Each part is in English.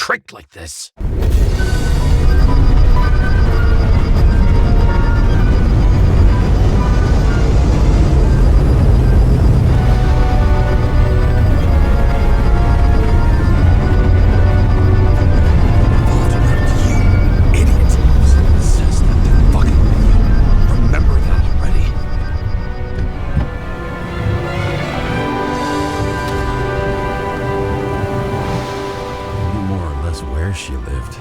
tricked like this. She lived,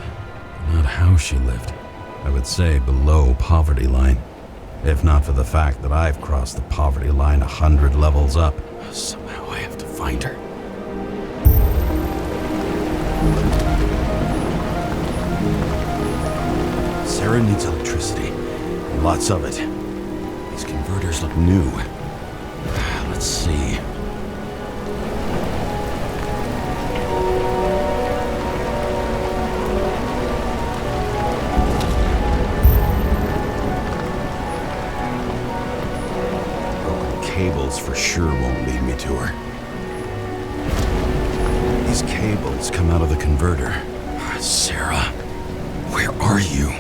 not how she lived. I would say below poverty line, if not for the fact that I've crossed the poverty line 100 levels up. Somehow I have to find her. Sarah needs electricity, lots of it. These converters look new. Let's see. Cables for sure won't lead me to her. These cables come out of the converter. Sarah, where are you?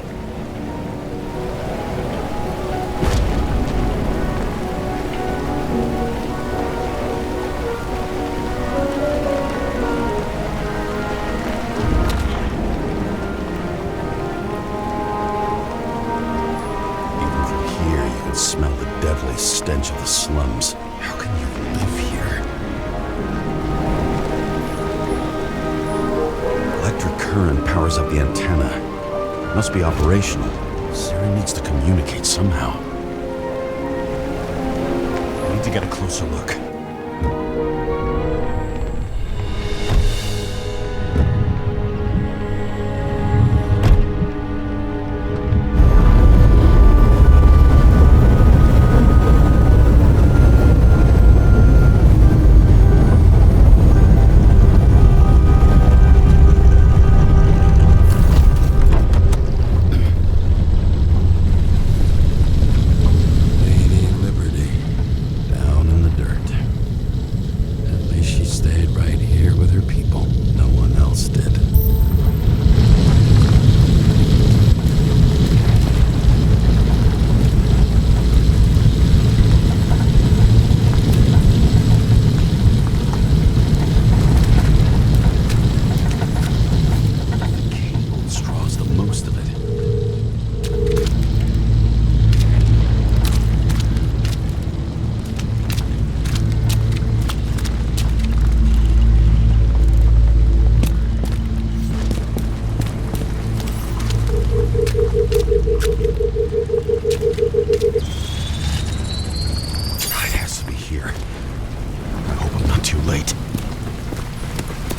Smell the deadly stench of the slums. How can you live here? Electric current powers up the antenna. Must be operational. Sarah needs to communicate somehow. I need to get a closer look.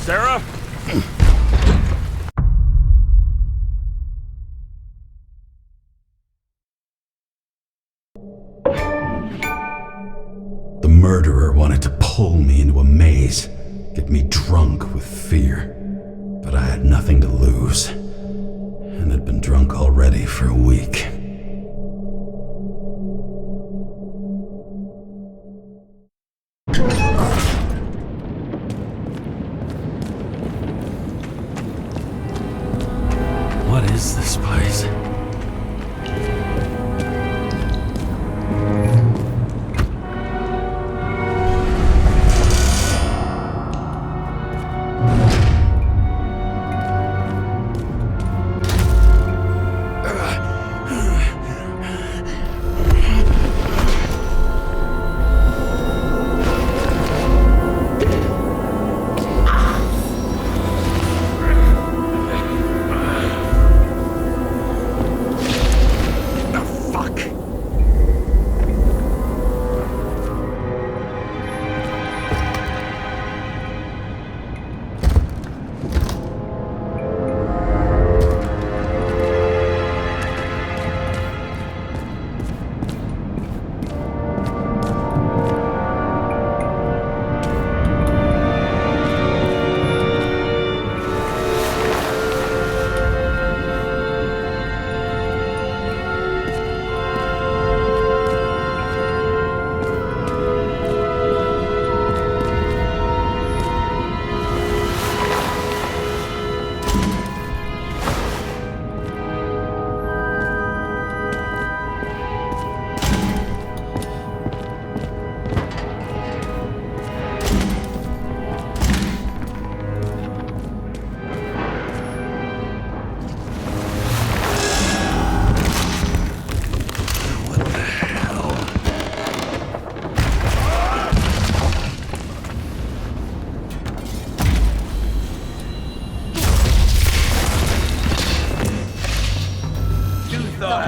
Sarah? The murderer wanted to pull me into a maze, get me drunk with fear. But I had nothing to lose, and had been drunk already for a week. What is this place?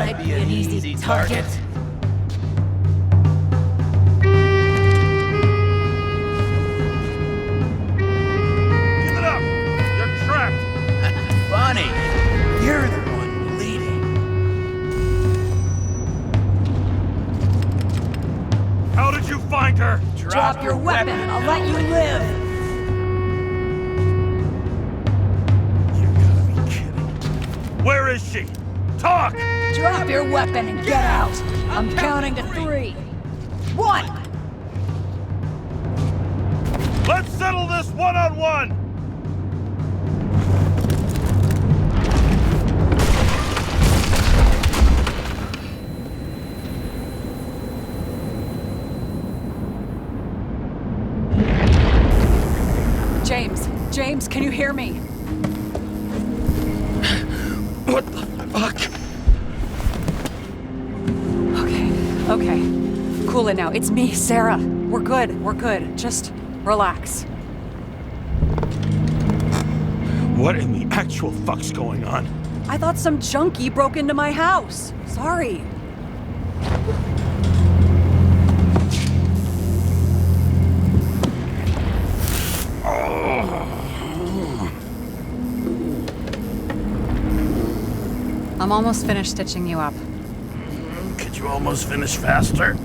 might be an easy target. Give it up! You're trapped! Funny. You're the one bleeding. How did you find her? Drop your weapon and I'll let you live! You gotta be kidding. Where is she? Talk! Drop your weapon and get out! I'm counting to 3. 1! Let's settle this one-on-one! James, can you hear me? What the fuck? Okay. Cool it now. It's me, Sarah. We're good. Just relax. What in the actual fuck's going on? I thought some junkie broke into my house. Sorry. I'm almost finished stitching you up. Could you almost finish faster?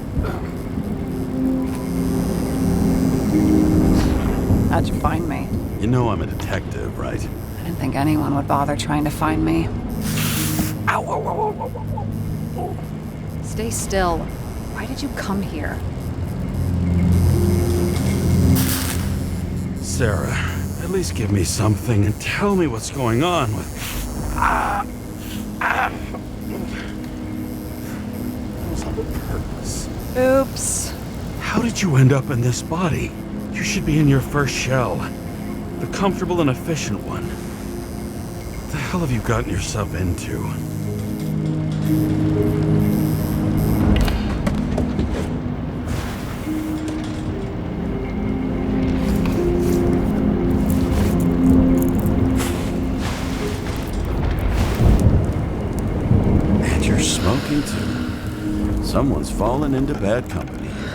How'd you find me? You know I'm a detective, right? I didn't think anyone would bother trying to find me. Ow, ow, ow, ow, ow, ow. Stay still. Why did you come here? Sarah, at least give me something and tell me what's going on with... That was on purpose. Oops. How did you end up in this body? You should be in your first shell. The comfortable and efficient one. What the hell have you gotten yourself into? And you're smoking too. Someone's fallen into bad company here.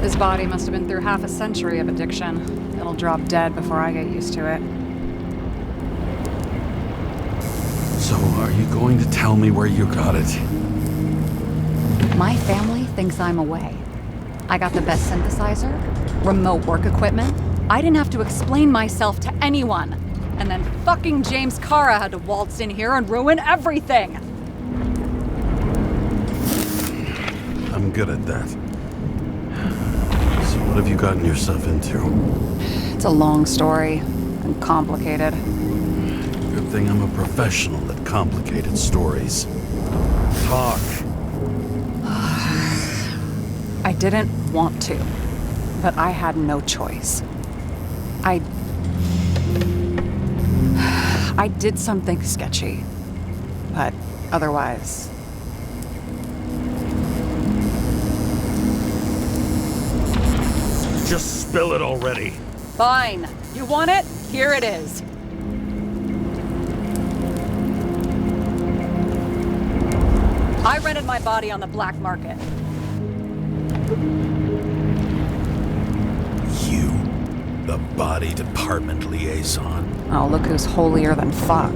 This body must have been through half a century of addiction. It'll drop dead before I get used to it. So, are you going to tell me where you got it? My family thinks I'm away. I got the best synthesizer, remote work equipment. I didn't have to explain myself to anyone. And then fucking James Kara had to waltz in here and ruin everything. I'm good at that. So what have you gotten yourself into? It's a long story and complicated. Good thing I'm a professional at complicated stories. Talk. I didn't want to, but I had no choice. I did something sketchy, but otherwise... Just spill it already. Fine. You want it? Here it is. I rented my body on the black market. You, the body department liaison. Oh, look who's holier than fuck.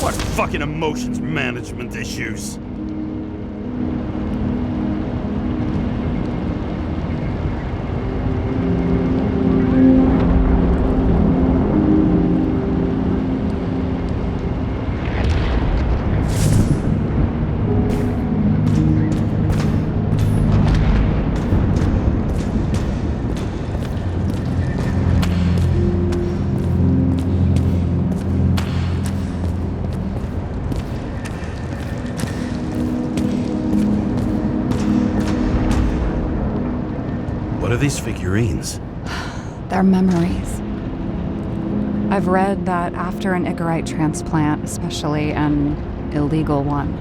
What fucking emotions management issues? What are these figurines? They're memories. I've read that after an Icarite transplant, especially an illegal one,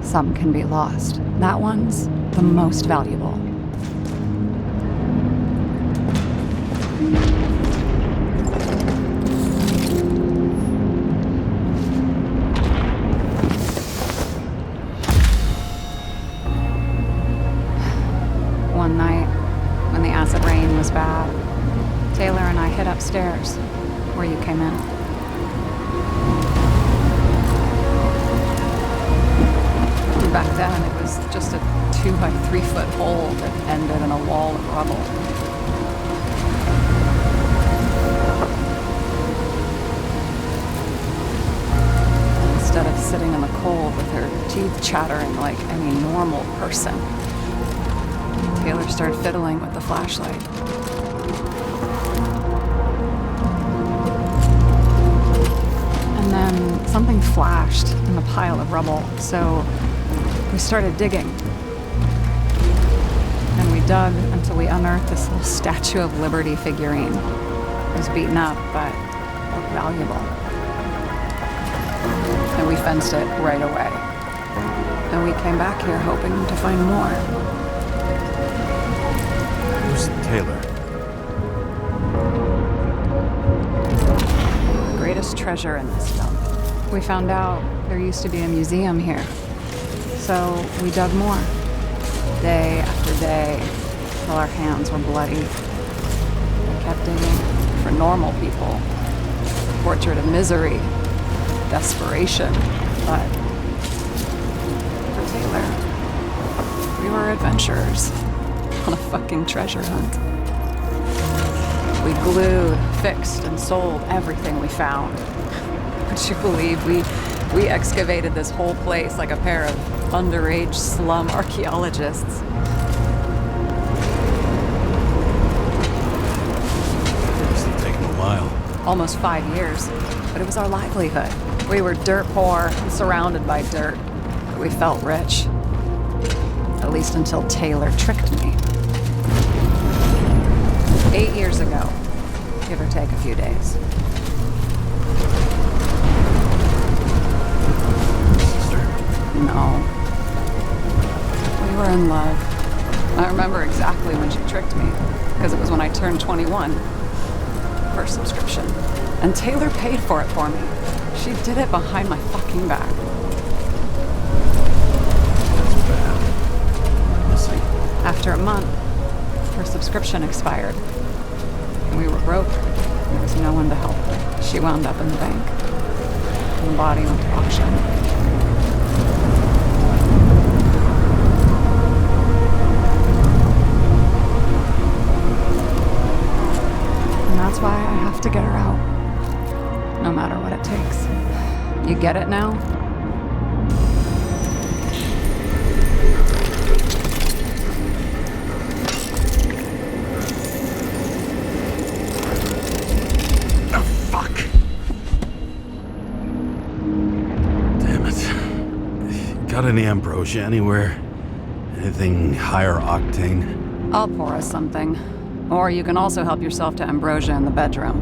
some can be lost. That one's the most valuable. One night, when the acid rain was bad, Taylor and I hid upstairs, where you came in. And back then, it was just a 2 by 3 foot hole that ended in a wall of rubble. Instead of sitting in the cold with her teeth chattering like any normal person, Taylor started fiddling with the flashlight. And then something flashed in the pile of rubble, so we started digging. And we dug until we unearthed this little Statue of Liberty figurine. It was beaten up, but looked valuable. And we fenced it right away. And we came back here hoping to find more. Who's Taylor? The greatest treasure in this dump. We found out there used to be a museum here. So we dug more. Day after day, till our hands were bloody. We kept digging for normal people. Portrait of misery, desperation, but for Taylor, we were adventurers on a fucking treasure hunt. We glued, fixed, and sold everything we found. Would you believe we excavated this whole place like a pair of underage slum archaeologists? Must have taken a while. Almost 5 years, but it was our livelihood. We were dirt poor and surrounded by dirt, but we felt rich. At least until Taylor tricked me. 8 years ago, give or take a few days. Sister? No. We were in love. I remember exactly when she tricked me, because it was when I turned 21. First subscription. And Taylor paid for it for me. She did it behind my fucking back. That's bad. Missing. After a month, her subscription expired. And we were broke. There was no one to help her. She wound up in the bank. And the body went to auction. And that's why I have to get her out. No matter what it takes. You get it now? Got any ambrosia anywhere? Anything higher octane? I'll pour us something. Or you can also help yourself to ambrosia in the bedroom.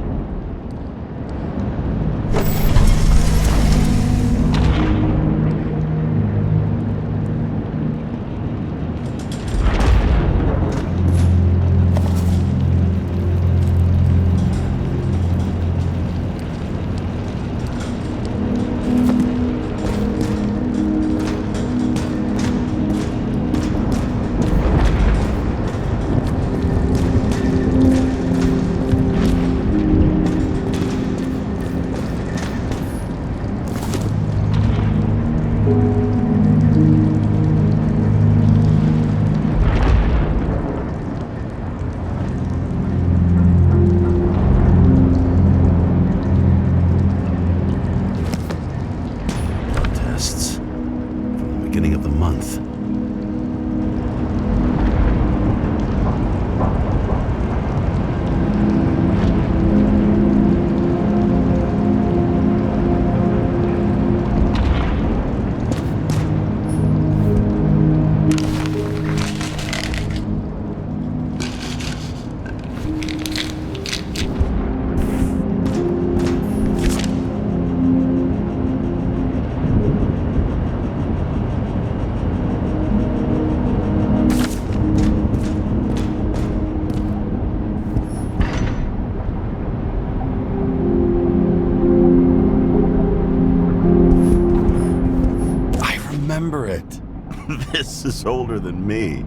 This is older than me.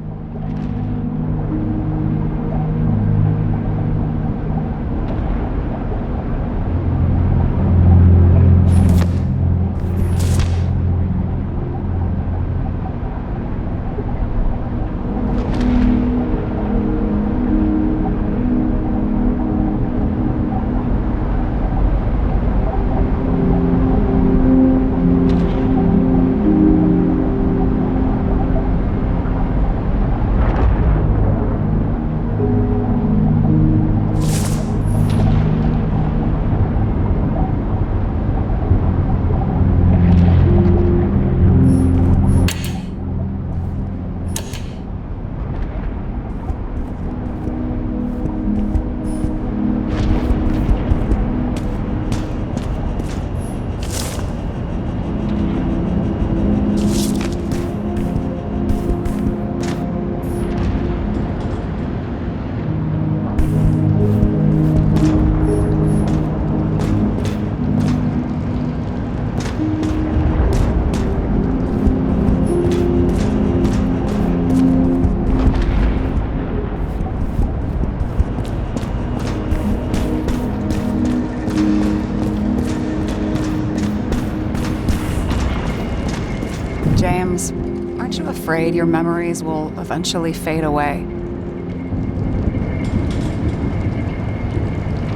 James, aren't you afraid your memories will eventually fade away?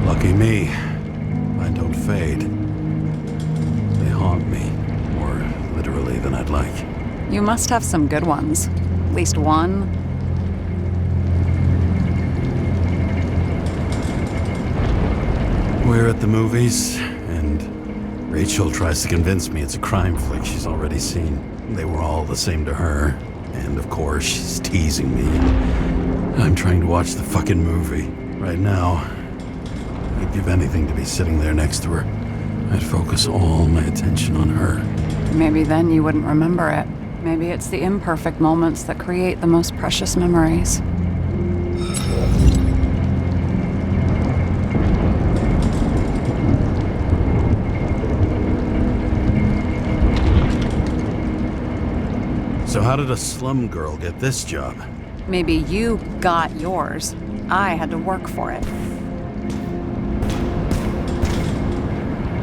Lucky me. Mine don't fade. They haunt me, more literally than I'd like. You must have some good ones. At least one. We're at the movies, and Rachel tries to convince me it's a crime flick she's already seen. They were all the same to her, and of course she's teasing me. I'm trying to watch the fucking movie. Right now, I'd give anything to be sitting there next to her. I'd focus all my attention on her. Maybe then you wouldn't remember it. Maybe it's the imperfect moments that create the most precious memories. So how did a slum girl get this job? Maybe you got yours. I had to work for it.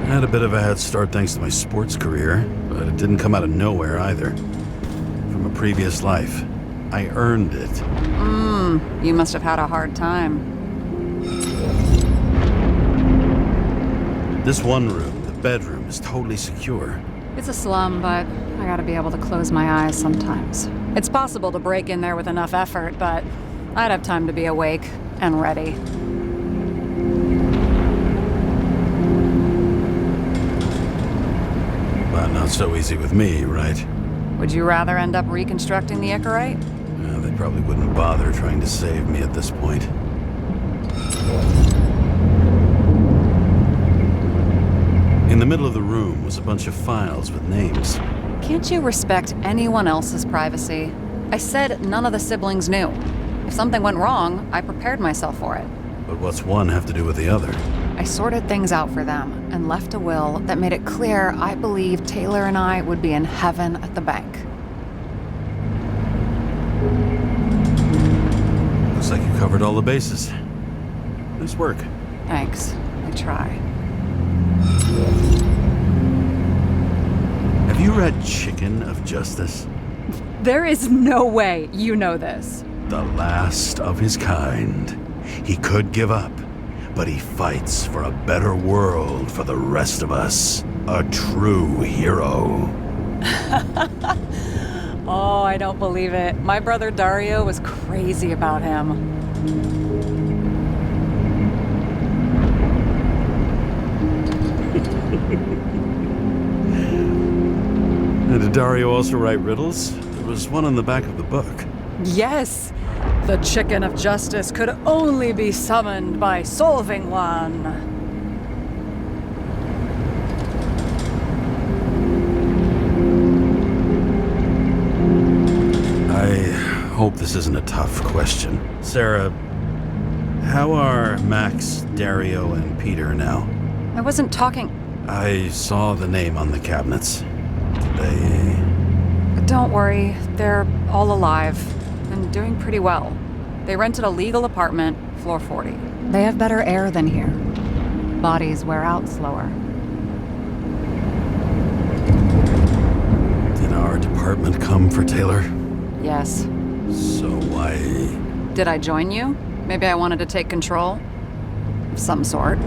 I had a bit of a head start thanks to my sports career, but it didn't come out of nowhere either. From a previous life. I earned it. You must have had a hard time. This one room, the bedroom, is totally secure. It's a slum, but I gotta be able to close my eyes sometimes. It's possible to break in there with enough effort, but I'd have time to be awake and ready. But not so easy with me, right? Would you rather end up reconstructing the Icarite? They probably wouldn't bother trying to save me at this point. In the middle of the room was a bunch of files with names. Can't you respect anyone else's privacy? I said none of the siblings knew. If something went wrong, I prepared myself for it. But what's one have to do with the other? I sorted things out for them and left a will that made it clear I believed Taylor and I would be in heaven at the bank. Looks like you covered all the bases. Nice work. Thanks. I try. Have you read Chicken of Justice? There is no way you know this. The last of his kind. He could give up, but he fights for a better world for the rest of us. A true hero. Oh, I don't believe it. My brother Dario was crazy about him. Did Dario also write riddles? There was one on the back of the book. Yes! The Chicken of Justice could only be summoned by solving one. I hope this isn't a tough question. Sarah, how are Max, Dario, and Peter now? I wasn't talking. I saw the name on the cabinets. Did they... Don't worry, they're all alive and doing pretty well. They rented a legal apartment, floor 40. They have better air than here. Bodies wear out slower. Did our department come for Taylor? Yes. So why... Did I join you? Maybe I wanted to take control? Of some sort.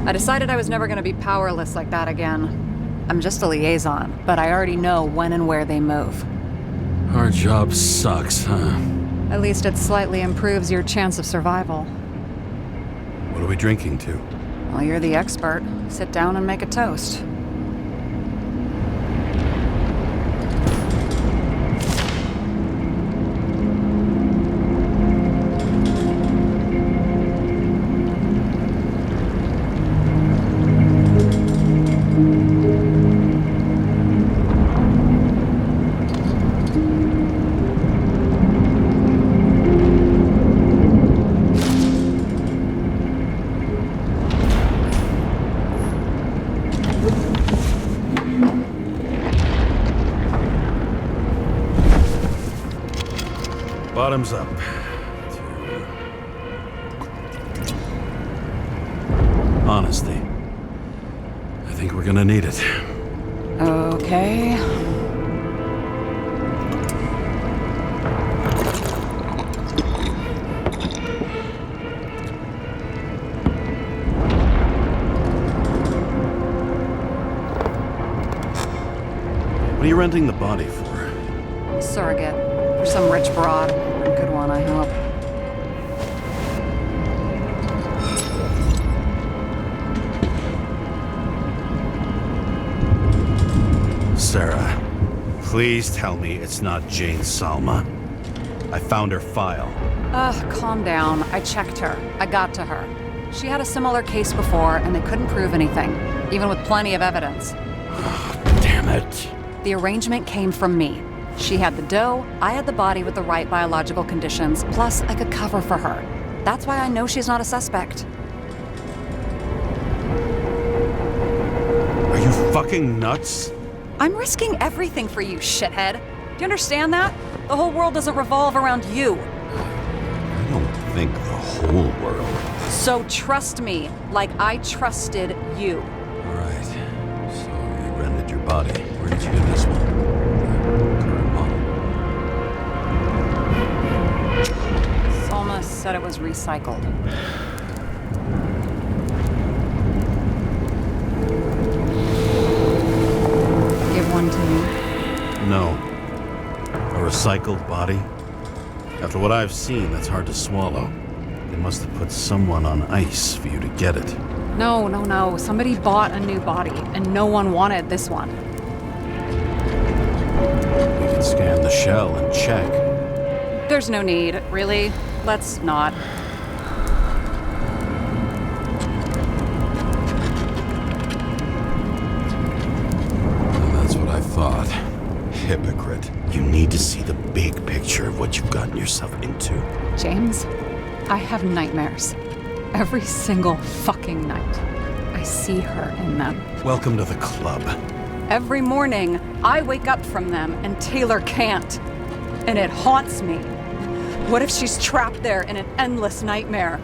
I decided I was never gonna be powerless like that again. I'm just a liaison, but I already know when and where they move. Our job sucks, huh? At least it slightly improves your chance of survival. What are we drinking to? Well, you're the expert. Sit down and make a toast. Bottoms up. Honesty. I think we're gonna need it. Okay. What are you renting the body for? Surrogate. For some rich broad. A good one, I hope. Sarah, please tell me it's not Jane Salma. I found her file. Calm down. I checked her. I got to her. She had a similar case before, and they couldn't prove anything, even with plenty of evidence. Damn it. The arrangement came from me. She had the dough, I had the body with the right biological conditions, plus I could cover for her. That's why I know she's not a suspect. Are you fucking nuts? I'm risking everything for you, shithead. Do you understand that? The whole world doesn't revolve around you. I don't think the whole world. So trust me, like I trusted you. All right. So you rented your body. Where did you get this one? Current model. Salma said it was recycled. Give one to me. No. A recycled body? After what I've seen, that's hard to swallow. They must have put someone on ice for you to get it. No. Somebody bought a new body, and no one wanted this one. We could scan the shell and check. There's no need, really. Let's not. That's what I thought. Hypocrite. You need to see the big picture of what you've gotten yourself into. James, I have nightmares. Every single fucking night. I see her in them. Welcome to the club. Every morning, I wake up from them and Taylor can't. And it haunts me. What if she's trapped there in an endless nightmare?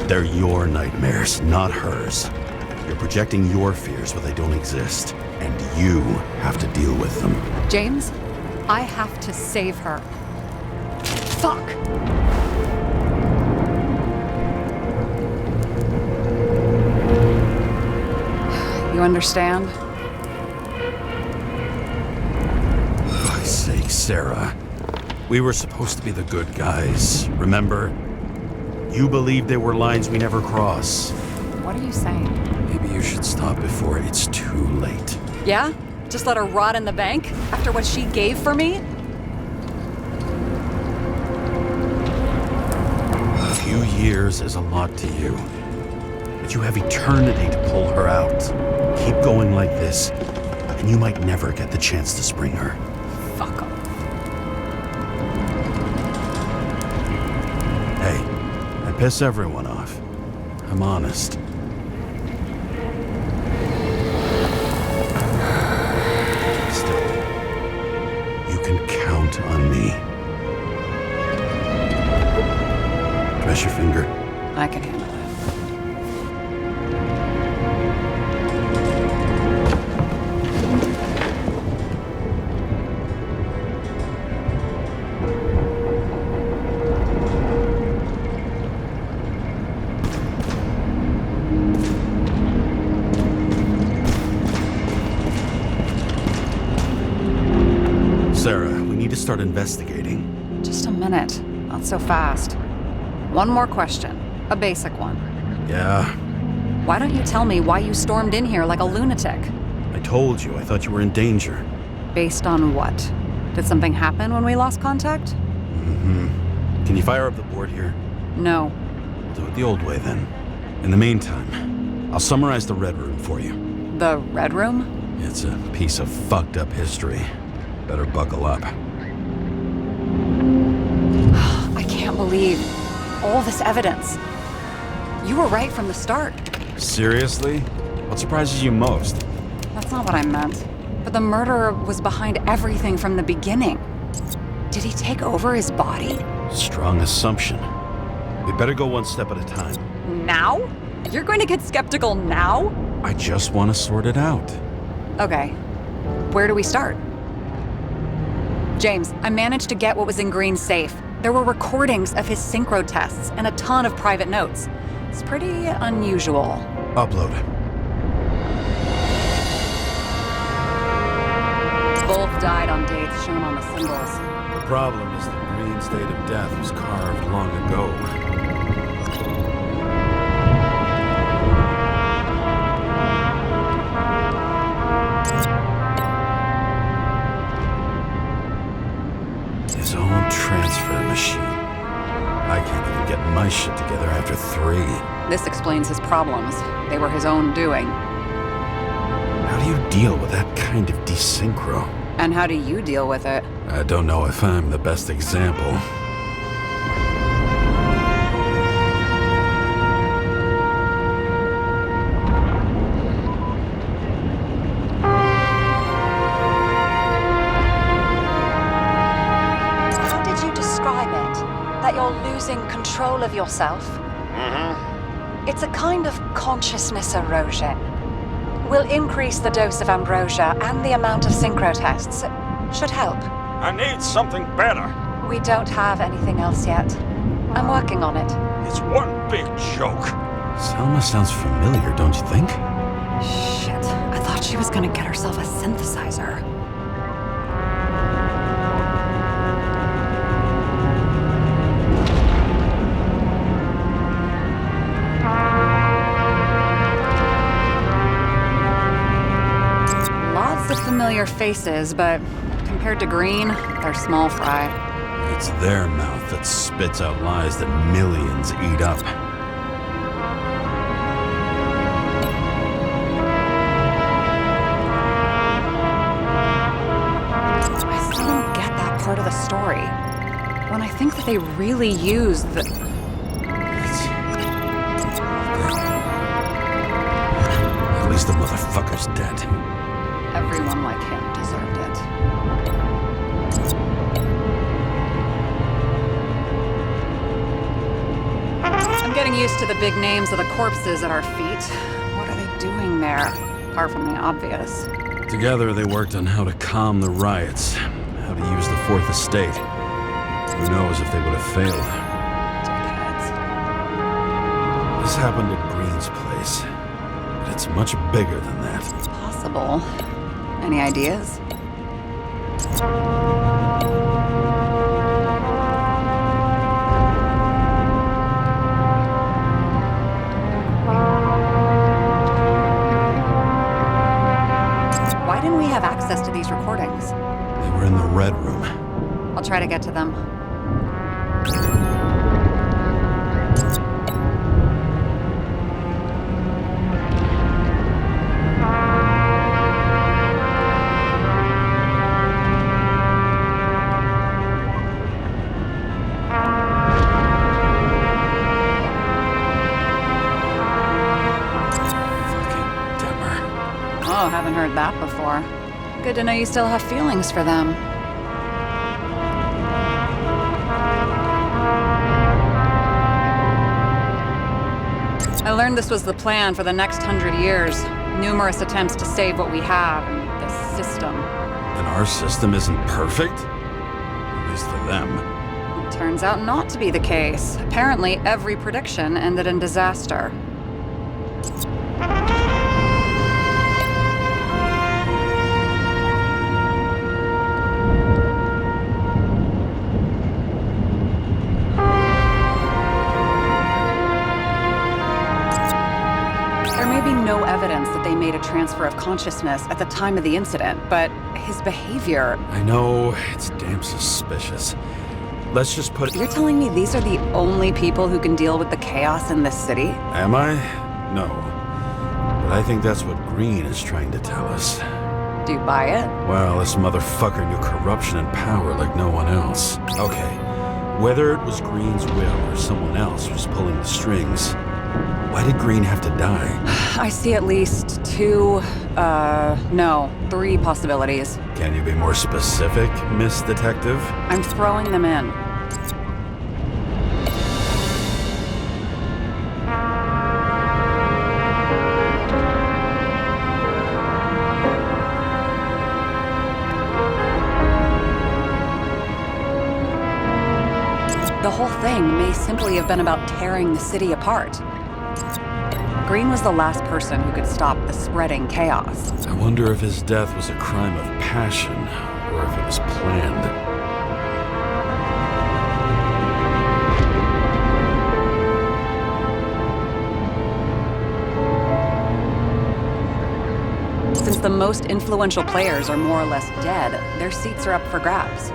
They're your nightmares, not hers. You're projecting your fears where they don't exist, and you have to deal with them. James, I have to save her. Fuck! You understand? For Christ's sake, Sarah. We were supposed to be the good guys, remember? You believed there were lines we never cross. What are you saying? Maybe you should stop before it's too late. Yeah? Just let her rot in the bank? After what she gave for me? A few years is a lot to you. But you have eternity to pull her out. Keep going like this, and you might never get the chance to spring her. Fuck off. Hey, I piss everyone off. I'm honest. I can handle it. Sarah, we need to start investigating. Just a minute. Not so fast. One more question. A basic one. Yeah, Why don't you tell me why you stormed in here like a lunatic? I told you, I thought you were in danger. Based on what? Did something happen when we lost contact? Can you fire up the board here? No. We'll do it the old way then. In the meantime, I'll summarize the Red Room for you. The Red Room? It's a piece of fucked up history. Better buckle up. I can't believe all this evidence. You were right from the start. Seriously? What surprises you most? That's not what I meant. But the murderer was behind everything from the beginning. Did he take over his body? Strong assumption. We better go one step at a time. Now? You're going to get skeptical now? I just want to sort it out. Okay. Where do we start? James, I managed to get what was in Green's safe. There were recordings of his synchro tests and a ton of private notes. It's pretty unusual. Upload. Both died on dates shown on the symbols. The problem is the Green's date of death was carved long ago. His own transfer machine. I can't even get my shit together after 3. This explains his problems. They were his own doing. How do you deal with that kind of desynchro? And how do you deal with it? I don't know if I'm the best example. How did you describe it? That you're losing control of yourself? It's a kind of consciousness erosion. We'll increase the dose of ambrosia and the amount of synchro tests. Should help. I need something better. We don't have anything else yet. I'm working on it. It's one big joke. Selma sounds familiar, don't you think? Shit, I thought she was gonna get herself a synthesizer. Lots of familiar faces, but compared to Green, they're small fry. It's their mouth that spits out lies that millions eat up. I still don't get that part of the story. When I think that they really use the... At least the motherfucker's dead. Everyone like him deserved it. I'm getting used to the big names of the corpses at our feet. What are they doing there? Apart from the obvious. Together they worked on how to calm the riots, how to use the Fourth Estate. Who knows if they would have failed. Dickheads. This happened at Green's place, but it's much bigger than that. Possible. Any ideas? Why didn't we have access to these recordings? They were in the Red Room. I'll try to get to them. Oh, haven't heard that before. Good to know you still have feelings for them. learned this was the plan for the next 100 years. Numerous attempts to save what we have and the system. And our system isn't perfect? At least for them. It turns out not to be the case. Apparently, every prediction ended in disaster. There may be no evidence that they made a transfer of consciousness at the time of the incident, but his behavior... I know, it's damn suspicious. Let's just put... You're telling me these are the only people who can deal with the chaos in this city? Am I? No. But I think that's what Green is trying to tell us. Do you buy it? Well, this motherfucker knew corruption and power like no one else. Okay, whether it was Green's will or someone else who's pulling the strings, why did Green have to die? I see at least three possibilities. Can you be more specific, Miss Detective? I'm throwing them in. The whole thing may simply have been about tearing the city apart. Green was the last person who could stop the spreading chaos. I wonder if his death was a crime of passion, or if it was planned. Since the most influential players are more or less dead, their seats are up for grabs.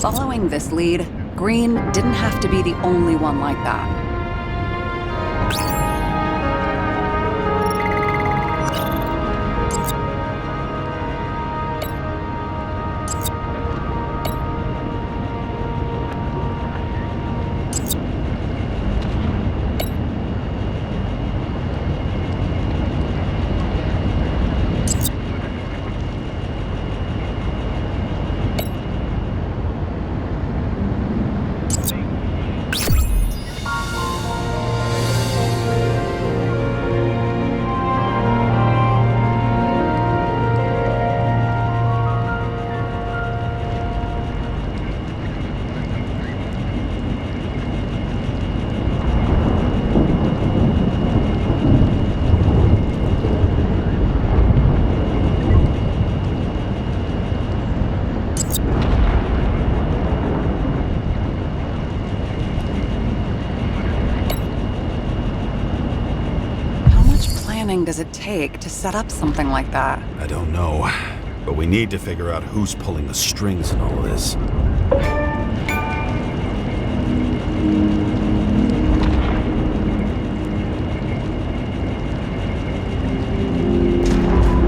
Following this lead, Green didn't have to be the only one like that. Does it take to set up something like that? I don't know, but we need to figure out who's pulling the strings in all of this.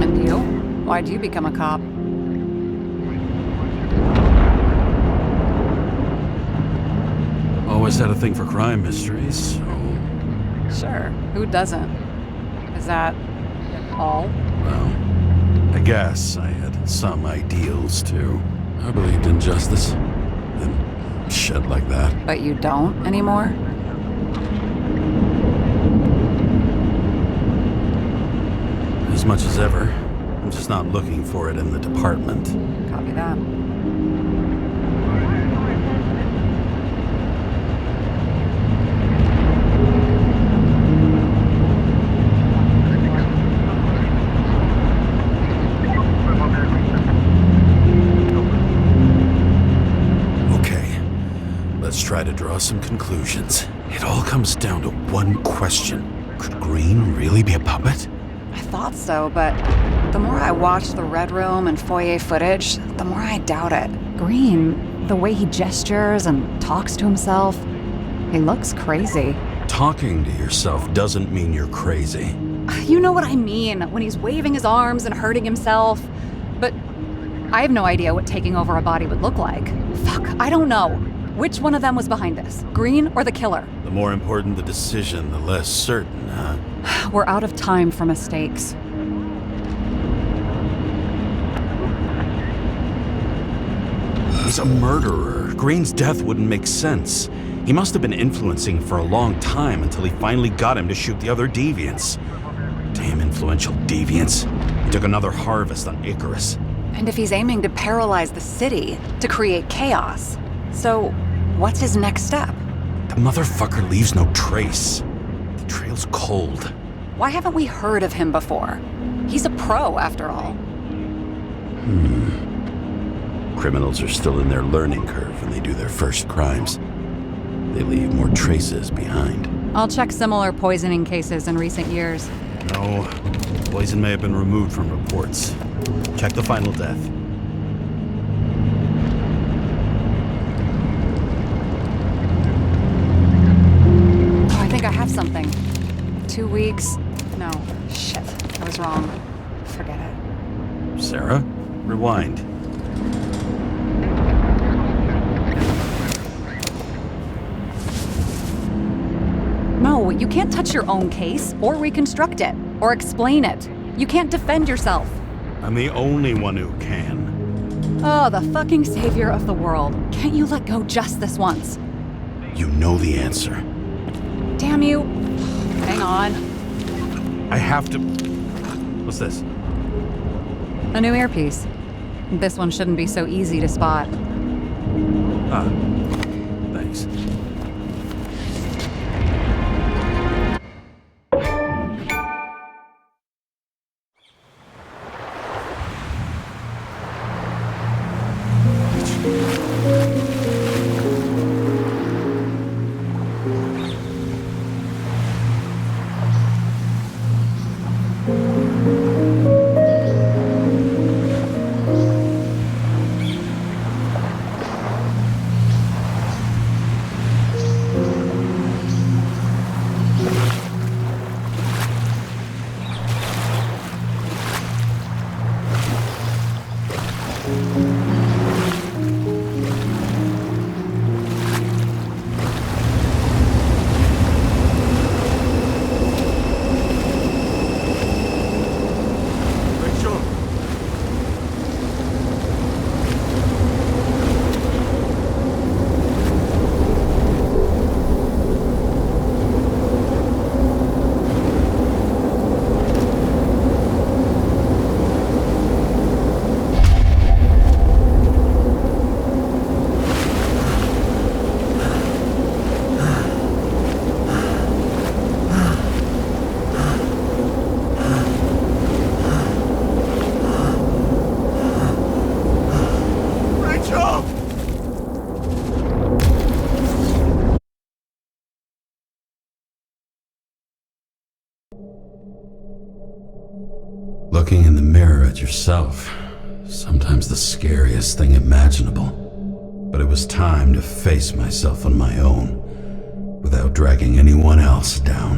And you? Why'd you become a cop? Always had a thing for crime mysteries, so... Sure, who doesn't? Is that all? Well, I guess I had some ideals, too. I believed in justice. And shit like that. But you don't anymore? As much as ever. I'm just not looking for it in the department. Copy that. Let's try to draw some conclusions. It all comes down to one question. Could Green really be a puppet? I thought so, but the more I watch the Red Room and foyer footage, the more I doubt it. Green, the way he gestures and talks to himself, he looks crazy. Talking to yourself doesn't mean you're crazy. You know what I mean, when he's waving his arms and hurting himself. But I have no idea what taking over a body would look like. Fuck, I don't know. Which one of them was behind this? Green or the killer? The more important the decision, the less certain, huh? We're out of time for mistakes. He's a murderer. Green's death wouldn't make sense. He must have been influencing for a long time until he finally got him to shoot the other deviants. Damn influential deviants. He took another harvest on Icarus. And if he's aiming to paralyze the city, to create chaos, so what's his next step? The motherfucker leaves no trace. The trail's cold. Why haven't we heard of him before? He's a pro, after all. Criminals are still in their learning curve when they do their first crimes. They leave more traces behind. I'll check similar poisoning cases in recent years. No, poison may have been removed from reports. Check the final death. Oh, I think I have something. 2 weeks. No, shit. I was wrong. Forget it. Sarah, rewind. No, you can't touch your own case, or reconstruct it, or explain it. You can't defend yourself. I'm the only one who can. Oh, the fucking savior of the world. Can't you let go just this once? You know the answer. Damn you. Hang on. I have to... What's this? A new earpiece. This one shouldn't be so easy to spot. Ah, thanks. Looking in the mirror at yourself, sometimes the scariest thing imaginable. But it was time to face myself on my own, without dragging anyone else down.